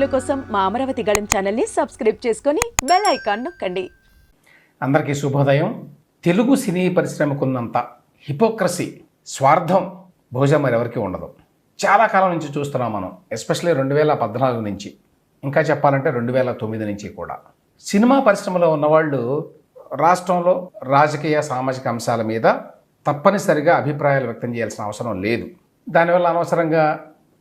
వీడియోల కోసం మా అమరావతి గళం ఛానల్ని సబ్స్క్రైబ్ చేసుకొని బెల్ ఐకాన్ నొక్కండి. అందరికీ శుభోదయం. తెలుగు సినీ పరిశ్రమకున్నంత హిపోక్రసీ, స్వార్థం బహుశా మరి ఎవరికి ఉండదు. చాలా కాలం నుంచి చూస్తున్నాం మనం, ఎస్పెషల్లీ 2014 నుంచి, ఇంకా చెప్పాలంటే 2009 నుంచి కూడా. సినిమా పరిశ్రమలో ఉన్నవాళ్ళు రాష్ట్రంలో రాజకీయ సామాజిక అంశాల మీద తప్పనిసరిగా అభిప్రాయాలు వ్యక్తం చేయాల్సిన అవసరం లేదు. దానివల్ల అనవసరంగా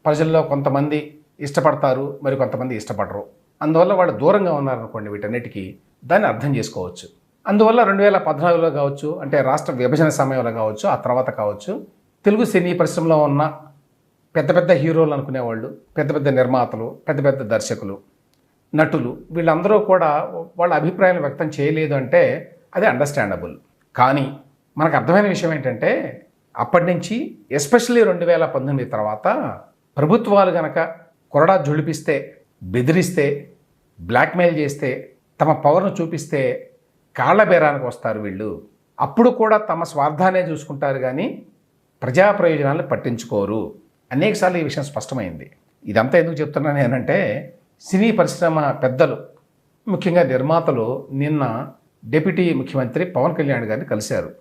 ప్రజల్లో కొంతమంది ఇష్టపడతారు, మరి కొంతమంది ఇష్టపడరు. అందువల్ల వాళ్ళు దూరంగా ఉన్నారనుకోండి, వీటన్నిటికీ దాన్ని అర్థం చేసుకోవచ్చు. అందువల్ల 2014లో కావచ్చు, అంటే రాష్ట్ర విభజన సమయంలో కావచ్చు, ఆ తర్వాత కావచ్చు, తెలుగు సినీ పరిశ్రమలో ఉన్న పెద్ద పెద్ద హీరోలు అనుకునేవాళ్ళు, పెద్ద పెద్ద నిర్మాతలు, పెద్ద పెద్ద దర్శకులు, నటులు, వీళ్ళందరూ కూడా వాళ్ళ అభిప్రాయాలు వ్యక్తం చేయలేదు అంటే అది అండర్స్టాండబుల్. కానీ మనకు అర్థమైన విషయం ఏంటంటే, అప్పటి నుంచి ఎస్పెషల్లీ 2019 తర్వాత ప్రభుత్వాలు గనక కొరడా జుళిపిస్తే, బెదిరిస్తే, బ్లాక్మెయిల్ చేస్తే, తమ పవర్ను చూపిస్తే కాళ్ల బేరానికి వస్తారు వీళ్ళు. అప్పుడు కూడా తమ స్వార్థాన్నే చూసుకుంటారు, కానీ ప్రజా ప్రయోజనాలను పట్టించుకోరు. అనేకసార్లు ఈ విషయం స్పష్టమైంది. ఇదంతా ఎందుకు చెప్తున్నాను నేనంటే, సినీ పరిశ్రమ పెద్దలు, ముఖ్యంగా నిర్మాతలు నిన్న డిప్యూటీ ముఖ్యమంత్రి పవన్ కళ్యాణ్ గారిని కలిశారు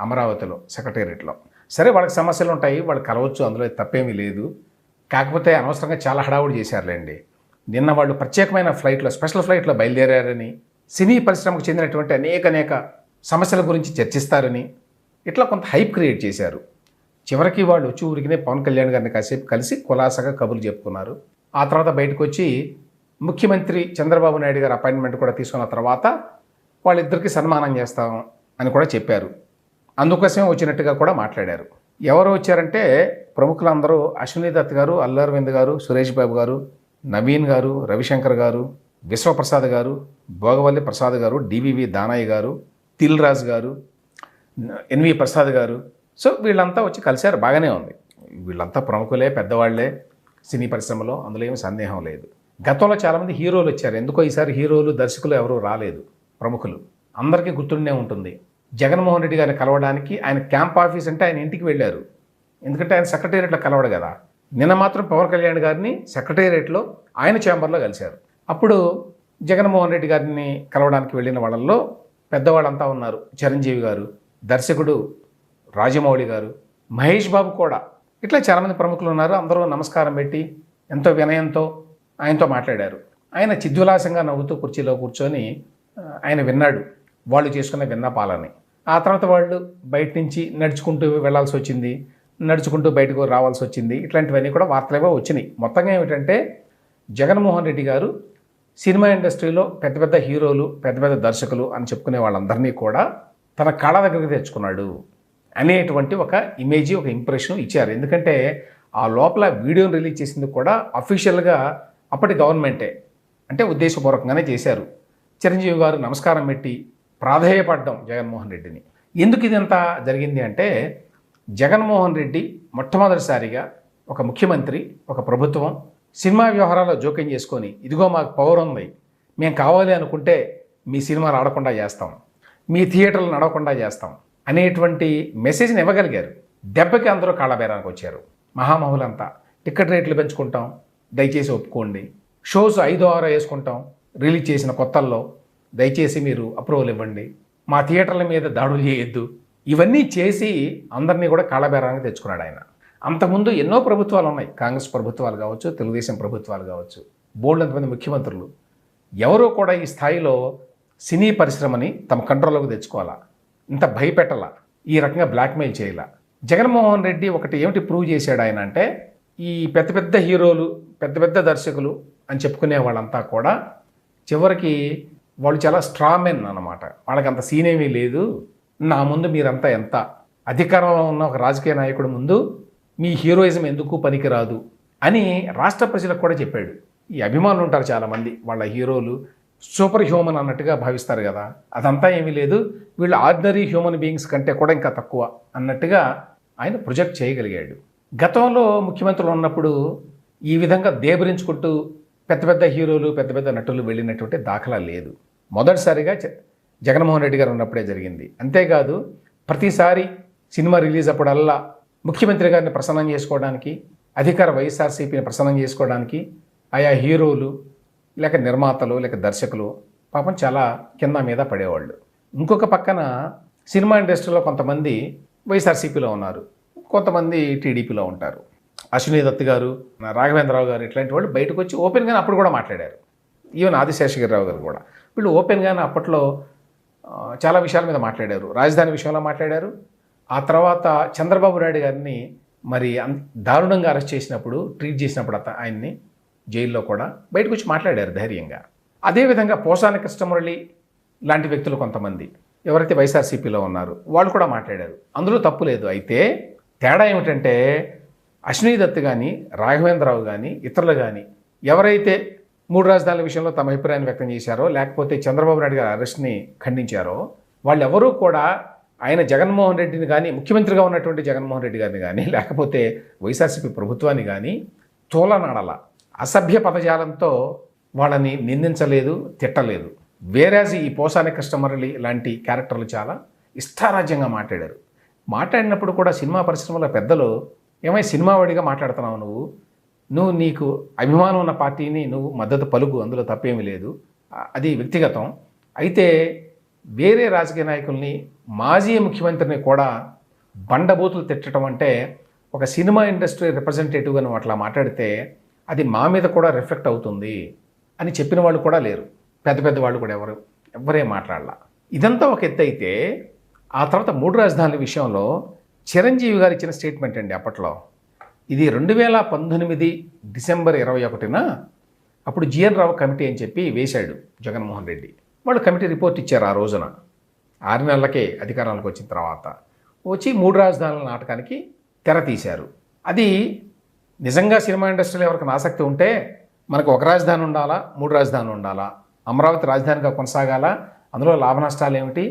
అమరావతిలో, సెక్రటేరియట్లో. సరే, వాళ్ళకి సమస్యలు ఉంటాయి, వాళ్ళు కలవచ్చు, అందులో తప్పేమీ లేదు. కాకపోతే అనవసరంగా చాలా హడావుడి చేశారులేండి. నిన్న వాళ్ళు ప్రత్యేకమైన ఫ్లైట్లో, స్పెషల్ ఫ్లైట్లో బయలుదేరారని, సినీ పరిశ్రమకు చెందినటువంటి అనేక సమస్యల గురించి చర్చిస్తారని, ఇట్లా కొంత హైప్ క్రియేట్ చేశారు. చివరికి వాళ్ళు వచ్చి ఊరికినే పవన్ కళ్యాణ్ గారిని కాసేపు కలిసి కులాసగా కబుర్లు చెప్పుకున్నారు. ఆ తర్వాత బయటకు వచ్చి ముఖ్యమంత్రి చంద్రబాబు నాయుడు గారు అపాయింట్మెంట్ కూడా తీసుకున్న తర్వాత వాళ్ళిద్దరికీ సన్మానం చేస్తాం అని కూడా చెప్పారు. అందుకోసమే వచ్చినట్టుగా కూడా మాట్లాడారు. ఎవరు వచ్చారంటే ప్రముఖులందరూ అశ్విని దత్ గారు, అల్లు అరవింద్ గారు, సురేష్ బాబు గారు, నవీన్ గారు, రవిశంకర్ గారు, విశ్వప్రసాద్ గారు, భోగవల్లి ప్రసాద్ గారు, డివివి దానయ్య గారు, తిల్ రాజు గారు, ఎన్వి ప్రసాద్ గారు. సో వీళ్ళంతా వచ్చి కలిశారు, బాగానే ఉంది. వీళ్ళంతా ప్రముఖులే, పెద్దవాళ్లే సినీ పరిశ్రమలో, అందులో ఏమి సందేహం లేదు. గతంలో చాలామంది హీరోలు వచ్చారు, ఎందుకో ఈసారి హీరోలు, దర్శకులు ఎవరూ రాలేదు. ప్రముఖులు అందరికీ గుర్తుండే ఉంటుంది. జగన్మోహన్ రెడ్డి గారిని కలవడానికి ఆయన క్యాంప్ ఆఫీస్ అంటే ఆయన ఇంటికి వెళ్ళారు, ఎందుకంటే ఆయన సెక్రటేరియట్లో కలవడు కదా. నిన్న మాత్రం పవన్ కళ్యాణ్ గారిని సెక్రటేరియట్లో ఆయన ఛాంబర్లో కలిశారు. అప్పుడు జగన్మోహన్ రెడ్డి గారిని కలవడానికి వెళ్ళిన వాళ్ళల్లో పెద్దవాళ్ళంతా ఉన్నారు. చిరంజీవి గారు, దర్శకుడు రాజమౌళి గారు, మహేష్ బాబు కూడా, ఇట్లా చాలామంది ప్రముఖులు ఉన్నారు. అందరూ నమస్కారం పెట్టి ఎంతో వినయంతో ఆయనతో మాట్లాడారు. ఆయన చిద్విలాసంగా నవ్వుతూ కుర్చీలో కూర్చొని ఆయన విన్నాడు వాళ్ళు చేసుకున్న విన్నపాలని. ఆ తర్వాత వాళ్ళు బయట నుంచి నడుచుకుంటూ వెళ్లాల్సి వచ్చింది, నడుచుకుంటూ బయటకు రావాల్సి వచ్చింది. ఇట్లాంటివన్నీ కూడా వార్తలేవో వచ్చినాయి. మొత్తంగా ఏమిటంటే, జగన్మోహన్ రెడ్డి గారు సినిమా ఇండస్ట్రీలో పెద్ద పెద్ద హీరోలు, పెద్ద పెద్ద దర్శకులు అని చెప్పుకునే వాళ్ళందరినీ కూడా తన కాళ్ళ దగ్గరికి తెచ్చుకున్నాడు అనేటువంటి ఒక ఇమేజ్, ఒక ఇంప్రెషన్ ఇచ్చారు. ఎందుకంటే ఆ లోపల వీడియోని రిలీజ్ చేసింది కూడా అఫీషియల్గా అప్పటి గవర్నమెంటే, అంటే ఉద్దేశపూర్వకంగానే చేశారు. చిరంజీవి గారు నమస్కారం పెట్టి ప్రాధేయపడ్డం జగన్మోహన్ రెడ్డిని. ఎందుకు ఇదంతా జరిగింది అంటే, జగన్మోహన్ రెడ్డి మొట్టమొదటిసారిగా ఒక ముఖ్యమంత్రి, ఒక ప్రభుత్వం సినిమా వ్యవహారాల్లో జోక్యం చేసుకొని, ఇదిగో మాకు పవర్ ఉంది, మేము కావాలి అనుకుంటే మీ సినిమాలు ఆడకుండా చేస్తాం, మీ థియేటర్లు నడవకుండా చేస్తాం అనేటువంటి మెసేజ్ని ఇవ్వగలిగారు. దెబ్బకి అందరూ కాళ్ళబేరానికి వచ్చారు. మహామహులంతా టికెట్ రేట్లు పెంచుకుంటాం, దయచేసి ఒప్పుకోండి, షోస్ 5-6 వేసుకుంటాం రిలీజ్ చేసిన కొత్తల్లో, దయచేసి మీరు అప్రూవల్ ఇవ్వండి, మా థియేటర్ల మీద దాడులు చేయొద్దు, ఇవన్నీ చేసి అందరినీ కూడా కాళ్ళబేరానికి తెచ్చుకున్నాడు ఆయన. అంతకుముందు ఎన్నో ప్రభుత్వాలు ఉన్నాయి, కాంగ్రెస్ ప్రభుత్వాలు కావచ్చు, తెలుగుదేశం ప్రభుత్వాలు కావచ్చు, బోల్డంతమంది ముఖ్యమంత్రులు. ఎవరో కూడా ఈ స్థాయిలో సినీ పరిశ్రమని తమ కంట్రోల్లోకి తెచ్చుకోవాలా, ఇంత భయపెట్టాలా, ఈ రకంగా బ్లాక్మెయిల్ చేయాల. జగన్మోహన్ రెడ్డి ఒకటి ఏమిటి ప్రూవ్ చేశాడు ఆయన అంటే, ఈ పెద్ద పెద్ద హీరోలు, పెద్ద పెద్ద దర్శకులు అని చెప్పుకునే వాళ్ళంతా కూడా చివరికి వాళ్ళు చాలా స్ట్రామెన్ అన్నమాట. వాళ్ళకి అంత సీన్ ఏమీ లేదు, నా ముందు మీరంతా ఎంత, అధికారంలో ఉన్న ఒక రాజకీయ నాయకుడి ముందు మీ హీరోయిజం ఎందుకు పనికిరాదు అని రాష్ట్ర ప్రజలకు కూడా చెప్పాడు. ఈ అభిమానులు ఉంటారు చాలామంది, వాళ్ళ హీరోలు సూపర్ హ్యూమన్ అన్నట్టుగా భావిస్తారు కదా, అదంతా ఏమీ లేదు, వీళ్ళు ఆర్డినరీ హ్యూమన్ బీయింగ్స్ కంటే కూడా ఇంకా తక్కువ అన్నట్టుగా ఆయన ప్రొజెక్ట్ చేయగలిగాడు. గతంలో ముఖ్యమంత్రులు ఉన్నప్పుడు ఈ విధంగా దేబరించుకుంటూ పెద్ద పెద్ద హీరోలు, పెద్ద పెద్ద నటులు వెళ్ళినటువంటి దాఖలా లేదు. మొదటిసారిగా జగన్మోహన్ రెడ్డి గారు ఉన్నప్పుడే జరిగింది. అంతేకాదు ప్రతిసారి సినిమా రిలీజ్ అప్పుడల్లా ముఖ్యమంత్రి గారిని ప్రసన్నం చేసుకోవడానికి, అధికార వైఎస్ఆర్సీపీని ప్రసన్నం చేసుకోవడానికి ఆయా హీరోలు లేక నిర్మాతలు లేక దర్శకులు పాపం చాలా కింద మీద పడేవాళ్ళు. ఇంకొక పక్కన సినిమా ఇండస్ట్రీలో కొంతమంది వైఎస్ఆర్సీపీలో ఉన్నారు, కొంతమంది టీడీపీలో ఉంటారు. అశ్విని దత్ గారు, రాఘవేంద్రరావు గారు ఇట్లాంటి వాళ్ళు బయటకు వచ్చి ఓపెన్గానే అప్పుడు కూడా మాట్లాడారు. ఈవెన్ ఆదిశేషగిరిరావు గారు కూడా వీళ్ళు ఓపెన్గానే అప్పట్లో చాలా విషయాల మీద మాట్లాడారు. రాజధాని విషయంలో మాట్లాడారు. ఆ తర్వాత చంద్రబాబు నాయుడు గారిని మరి దారుణంగా అరెస్ట్ చేసినప్పుడు, ట్రీట్ చేసినప్పుడు ఆయన్ని జైల్లో కూడా బయటకు వచ్చి మాట్లాడారు ధైర్యంగా. అదేవిధంగా పోసాని కృష్ణమురళి లాంటి వ్యక్తులు కొంతమంది ఎవరైతే వైఎస్ఆర్సీపీలో ఉన్నారో వాళ్ళు కూడా మాట్లాడారు. అందులో తప్పు లేదు. అయితే తేడా ఏమిటంటే అశ్విని దత్ కానీ, రాఘవేంద్రరావు కానీ, ఇతరులు కానీ ఎవరైతే 3 రాజధానుల విషయంలో తమ అభిప్రాయాన్ని వ్యక్తం చేశారో, లేకపోతే చంద్రబాబు నాయుడు గారి అరెస్ట్ని ఖండించారో, వాళ్ళెవరూ కూడా ఆయన జగన్మోహన్ రెడ్డిని కానీ, ముఖ్యమంత్రిగా ఉన్నటువంటి జగన్మోహన్ రెడ్డి గారిని కానీ, లేకపోతే వైఎస్ఆర్సీపీ ప్రభుత్వాన్ని కానీ తోలనాడల అసభ్య పదజాలంతో వాళ్ళని నిందించలేదు, తిట్టలేదు. వేరేజ్ ఈ పోసాని కృష్ణమురళి లాంటి క్యారెక్టర్లు చాలా ఇష్టారాజ్యంగా మాట్లాడారు. మాట్లాడినప్పుడు కూడా సినిమా పరిశ్రమలో పెద్దలు ఏమై సినిమా వాడిగా మాట్లాడుతున్నావు, నువ్వు నీకు అభిమానం ఉన్న పార్టీని నువ్వు మద్దతు పలుకు, అందులో తప్పేమీ లేదు, అది వ్యక్తిగతం. అయితే వేరే రాజకీయ నాయకుల్ని, మాజీ ముఖ్యమంత్రిని కూడా బండబూతులు తిట్టడం అంటే ఒక సినిమా ఇండస్ట్రీ రిప్రజెంటేటివ్గా నువ్వు అట్లా మాట్లాడితే అది మా మీద కూడా రిఫ్లెక్ట్ అవుతుంది అని చెప్పిన వాళ్ళు కూడా లేరు. పెద్ద పెద్ద వాళ్ళు కూడా ఎవరే మాట్లాడాల. ఇదంతా ఒక ఎత్తు అయితే ఆ తర్వాత 3 రాజధానుల విషయంలో చిరంజీవి గారు ఇచ్చిన స్టేట్మెంట్ అండి. అప్పట్లో ఇది 2019 డిసెంబర్ 21న అప్పుడు జిఎన్ రావు కమిటీ అని చెప్పి వేశాడు జగన్మోహన్ రెడ్డి. వాళ్ళు కమిటీ రిపోర్ట్ ఇచ్చారు ఆ రోజున. 6 నెలలకే అధికారంలోకి వచ్చిన తర్వాత వచ్చి 3 రాజధానుల నాటకానికి తెర తీశారు. అది నిజంగా సినిమా ఇండస్ట్రీలో ఎవరికైనా ఆసక్తి ఉంటే మనకు ఒక రాజధాని ఉండాలా, 3 రాజధానులు ఉండాలా, అమరావతి రాజధానిగా కొనసాగాలా, అందులో లాభ నష్టాలు ఏమిటి,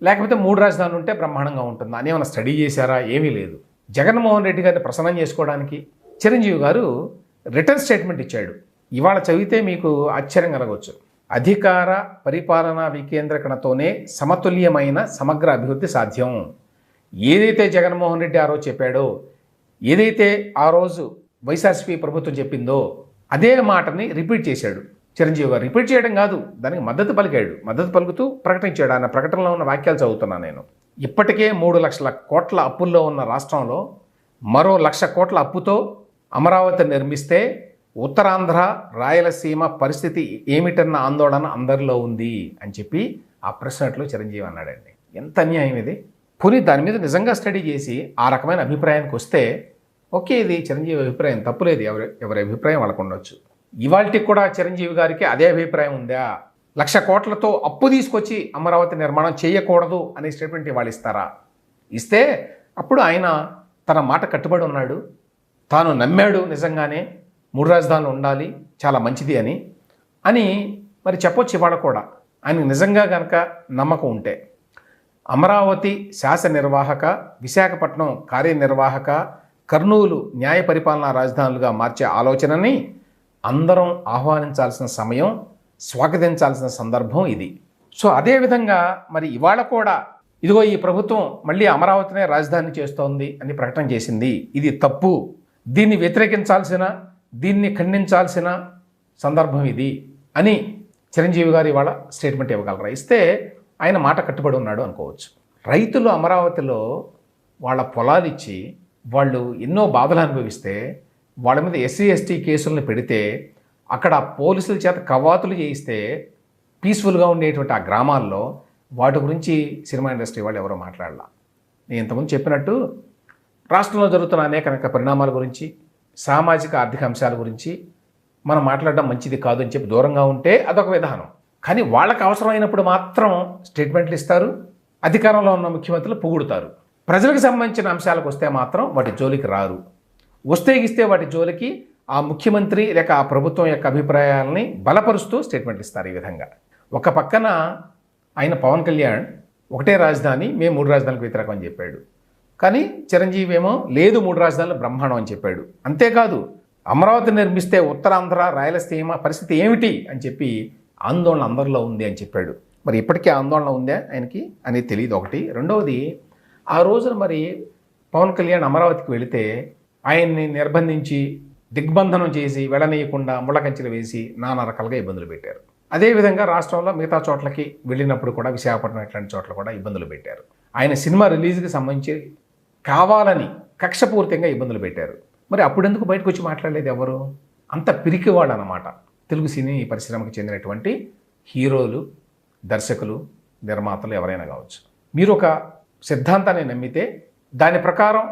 లేకపోతే 3 రాజధానులు ఉంటే బ్రహ్మాండంగా ఉంటుందా అని ఏమైనా స్టడీ చేశారా? ఏమీ లేదు. జగన్మోహన్ రెడ్డి గారిని ప్రసన్నం చేసుకోవడానికి చిరంజీవి గారు రిటర్న్ స్టేట్మెంట్ ఇచ్చాడు. ఇవాళ చదివితే మీకు ఆశ్చర్యం కలగవచ్చు. అధికార పరిపాలనా వికేంద్రీకరణతోనే సమతుల్యమైన సమగ్ర అభివృద్ధి సాధ్యం. ఏదైతే జగన్మోహన్ రెడ్డి ఆ రోజు చెప్పాడో, ఏదైతే ఆ రోజు వైఎస్ఆర్సీపీ ప్రభుత్వం చెప్పిందో అదే మాటని రిపీట్ చేశాడు చిరంజీవి గారు. రిపీట్ చేయడం కాదు, దానికి మద్దతు పలికాడు. మద్దతు పలుకుతూ ప్రకటించాడు. ఆయన ప్రకటనలో ఉన్న వాక్యాలు చదువుతున్నాను నేను. ఇప్పటికే 3 లక్షల కోట్ల అప్పుల్లో ఉన్న రాష్ట్రంలో మరో 1,00,000 కోట్ల అప్పుతో అమరావతి నిర్మిస్తే ఉత్తరాంధ్ర, రాయలసీమ పరిస్థితి ఏమిటన్న ఆందోళన అందరిలో ఉంది అని చెప్పి ఆ ప్రశ్నట్లో చిరంజీవి అన్నాడండి. ఎంత అన్యాయం ఇది! పోనీ దాని మీద నిజంగా స్టడీ చేసి ఆ రకమైన అభిప్రాయానికి వస్తే ఓకే, ఇది చిరంజీవి అభిప్రాయం, తప్పులేదు. ఎవరి అభిప్రాయం వాళ్ళకు ఉండొచ్చు. ఇవాళకి కూడా చిరంజీవి గారికి అదే అభిప్రాయం ఉందా? 1,00,000 కోట్లతో అప్పు తీసుకొచ్చి అమరావతి నిర్మాణం చేయకూడదు అనే స్టేట్మెంట్ ఇవాళ ఇస్తారా? ఇస్తే అప్పుడు ఆయన తన మాట కట్టుబడి ఉన్నాడు, తాను నమ్మాడు నిజంగానే 3 రాజధానులు ఉండాలి, చాలా మంచిది అని మరి చెప్పొచ్చు ఇవాళ కూడా. ఆయనకు నిజంగా కనుక నమ్మకం ఉంటే అమరావతి శాసననిర్వాహక, విశాఖపట్నం కార్యనిర్వాహక, కర్నూలు న్యాయ పరిపాలనా రాజధానులుగా మార్చే ఆలోచనని అందరం ఆహ్వానించాల్సిన సమయం, స్వాగతించాల్సిన సందర్భం ఇది. సో అదేవిధంగా మరి ఇవాళ కూడా ఇదిగో ఈ ప్రభుత్వం మళ్ళీ అమరావతినే రాజధాని చేస్తోంది అని ప్రకటన చేసింది. ఇది తప్పు, దీన్ని వ్యతిరేకించాల్సిన, దీన్ని ఖండించాల్సిన సందర్భం ఇది అని చిరంజీవి గారు ఇవాళ స్టేట్మెంట్ ఇవ్వగలరా? ఇస్తే ఆయన మాట కట్టుబడి ఉన్నాడు అనుకోవచ్చు. రైతులు అమరావతిలో వాళ్ళ పొలాలు ఇచ్చి వాళ్ళు ఎన్నో బాధలు అనుభవిస్తే, వాళ్ళ మీద ఎస్సీ ఎస్టీ కేసులను పెడితే, అక్కడ పోలీసుల చేత కవాతులు చేయిస్తే పీస్ఫుల్గా ఉండేటువంటి ఆ గ్రామాల్లో వాటి గురించి సినిమా ఇండస్ట్రీ వాళ్ళు ఎవరో మాట్లాడాల. నేను ఇంతకుముందు చెప్పినట్టు రాష్ట్రంలో జరుగుతున్న అనేక పరిణామాల గురించి, సామాజిక ఆర్థిక అంశాల గురించి మనం మాట్లాడడం మంచిది కాదు అని చెప్పి దూరంగా ఉంటే అదొక విధానం. కానీ వాళ్ళకి అవసరమైనప్పుడు మాత్రం స్టేట్మెంట్లు ఇస్తారు, అధికారంలో ఉన్న ముఖ్యమంత్రులు పొగుడుతారు. ప్రజలకు సంబంధించిన అంశాలకు వస్తే మాత్రం వాటి జోలికి రారు. వస్తే వాటి జోలికి ఆ ముఖ్యమంత్రి లేక ఆ ప్రభుత్వం యొక్క అభిప్రాయాలని బలపరుస్తూ స్టేట్మెంట్ ఇస్తారు. ఈ విధంగా ఒక పక్కన ఆయన పవన్ కళ్యాణ్ ఒకటే రాజధాని, మేము 3 రాజధానులకు వ్యతిరేకం అని చెప్పాడు. కానీ చిరంజీవి ఏమో లేదు 3 రాజధానులు బ్రహ్మాండం అని చెప్పాడు. అంతేకాదు అమరావతి నిర్మిస్తే ఉత్తరాంధ్ర, రాయలసీమ పరిస్థితి ఏమిటి అని చెప్పి ఆందోళన అందరిలో ఉంది అని చెప్పాడు. మరి ఇప్పటికీ ఆందోళన ఉందా ఆయనకి అనేది తెలియదు. ఒకటి. రెండవది, ఆ రోజున మరి పవన్ కళ్యాణ్ అమరావతికి వెళితే ఆయన్ని నిర్బంధించి దిగ్బంధనం చేసి వెళ్ళనీయకుండా ముళ్ళకంచెలు వేసి నానా రకాలుగా ఇబ్బందులు పెట్టారు. అదేవిధంగా రాష్ట్రంలో మిగతా చోట్లకి వెళ్ళినప్పుడు కూడా విశాఖపట్నం ఇట్లాంటి చోట్ల కూడా ఇబ్బందులు పెట్టారు. ఆయన సినిమా రిలీజ్కి సంబంధించి కావాలని కక్షపూరితంగా ఇబ్బందులు పెట్టారు. మరి అప్పుడెందుకు బయటకు వచ్చి మాట్లాడలేదు ఎవరు? అంత పిరికివాడు అన్నమాట తెలుగు సినీ పరిశ్రమకు చెందినటువంటి హీరోలు, దర్శకులు, నిర్మాతలు ఎవరైనా కావచ్చు. మీరు ఒక సిద్ధాంతాన్ని నమ్మితే దాని ప్రకారం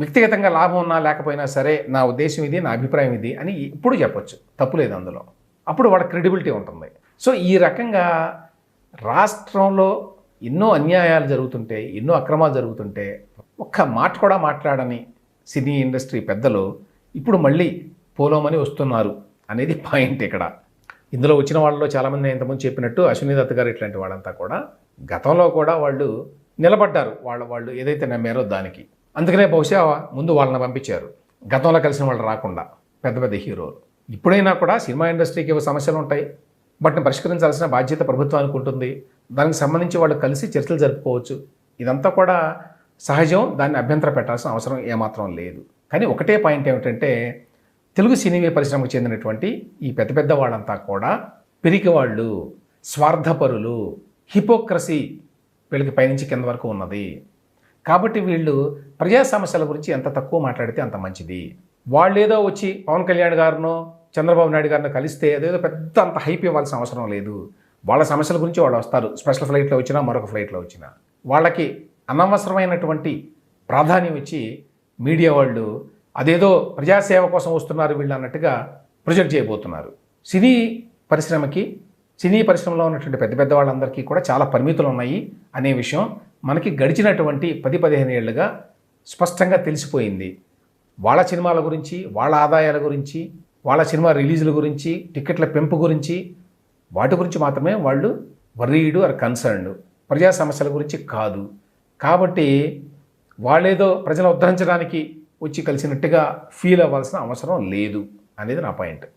వ్యక్తిగతంగా లాభం ఉన్నా లేకపోయినా సరే నా ఉద్దేశం ఇది, నా అభిప్రాయం ఇది అని ఇప్పుడు చెప్పొచ్చు, తప్పులేదు అందులో. అప్పుడు వాళ్ళ క్రెడిబిలిటీ ఉంటుంది. సో ఈ రకంగా రాష్ట్రంలో ఎన్నో అన్యాయాలు జరుగుతుంటే, ఎన్నో అక్రమాలు జరుగుతుంటే ఒక్క మాట కూడా మాట్లాడని సినీ ఇండస్ట్రీ పెద్దలు ఇప్పుడు మళ్ళీ పోలోమని వస్తున్నారు అనేది పాయింట్ ఇక్కడ. ఇందులో వచ్చిన వాళ్ళలో చాలామంది ఇంతకుముందు చెప్పినట్టు అశ్విని దత్ గారు ఇట్లాంటి వాళ్ళంతా కూడా గతంలో కూడా వాళ్ళు నిలబడ్డారు, వాళ్ళు ఏదైతే నమ్మారో దానికి. అందుకనే బహుశా ముందు వాళ్ళని పంపించారు, గతంలో కలిసిన వాళ్ళు రాకుండా పెద్ద పెద్ద హీరోలు. ఇప్పుడైనా కూడా సినిమా ఇండస్ట్రీకి ఏవో సమస్యలు ఉంటాయి, వాటిని పరిష్కరించాల్సిన బాధ్యత ప్రభుత్వానికి ఉంటుంది. దానికి సంబంధించి వాళ్ళు కలిసి చర్చలు జరుపుకోవచ్చు. ఇదంతా కూడా సహజం, దాన్ని అభ్యంతర పెట్టాల్సిన అవసరం ఏమాత్రం లేదు. కానీ ఒకటే పాయింట్ ఏమిటంటే తెలుగు సినీ పరిశ్రమకు చెందినటువంటి ఈ పెద్ద పెద్ద వాళ్ళంతా కూడా పిరికి వాళ్ళు, స్వార్థపరులు, హిపోక్రసీ వీళ్ళకి పైనుంచి కింద వరకు ఉన్నది. కాబట్టి వీళ్ళు ప్రజా సమస్యల గురించి ఎంత తక్కువ మాట్లాడితే అంత మంచిది. వాళ్ళు ఏదో వచ్చి పవన్ కళ్యాణ్ గారినో చంద్రబాబు నాయుడు గారినో కలిస్తే అదేదో పెద్ద అంత హైప్ ఇవ్వాల్సిన అవసరం లేదు. వాళ్ళ సమస్యల గురించి వాళ్ళు వస్తారు, స్పెషల్ ఫ్లైట్లో వచ్చినా మరొక ఫ్లైట్లో వచ్చినా. వాళ్ళకి అనవసరమైనటువంటి ప్రాధాన్యం ఇచ్చి మీడియా వాళ్ళు అదేదో ప్రజాసేవ కోసం వస్తున్నారు వీళ్ళు అన్నట్టుగా ప్రొజెక్ట్ చేయబోతున్నారు. సినీ పరిశ్రమలో ఉన్నటువంటి పెద్ద పెద్ద వాళ్ళందరికీ కూడా చాలా పరిమితులు ఉన్నాయి అనే విషయం మనకి గడిచినటువంటి 10-15 ఏళ్ళుగా స్పష్టంగా తెలిసిపోయింది. వాళ్ళ సినిమాల గురించి, వాళ్ళ ఆదాయాల గురించి, వాళ్ళ సినిమా రిలీజుల గురించి, టికెట్ల పెంపు గురించి, వాటి గురించి మాత్రమే వాళ్ళు వర్రీడ్ ఆర్ కన్సర్న్డ్, ప్రజా సమస్యల గురించి కాదు. కాబట్టి వాళ్ళేదో ప్రజలు ఉద్ధరించడానికి వచ్చి కలిసినట్టుగా ఫీల్ అవ్వాల్సిన అవసరం లేదు అనేది నా పాయింట్.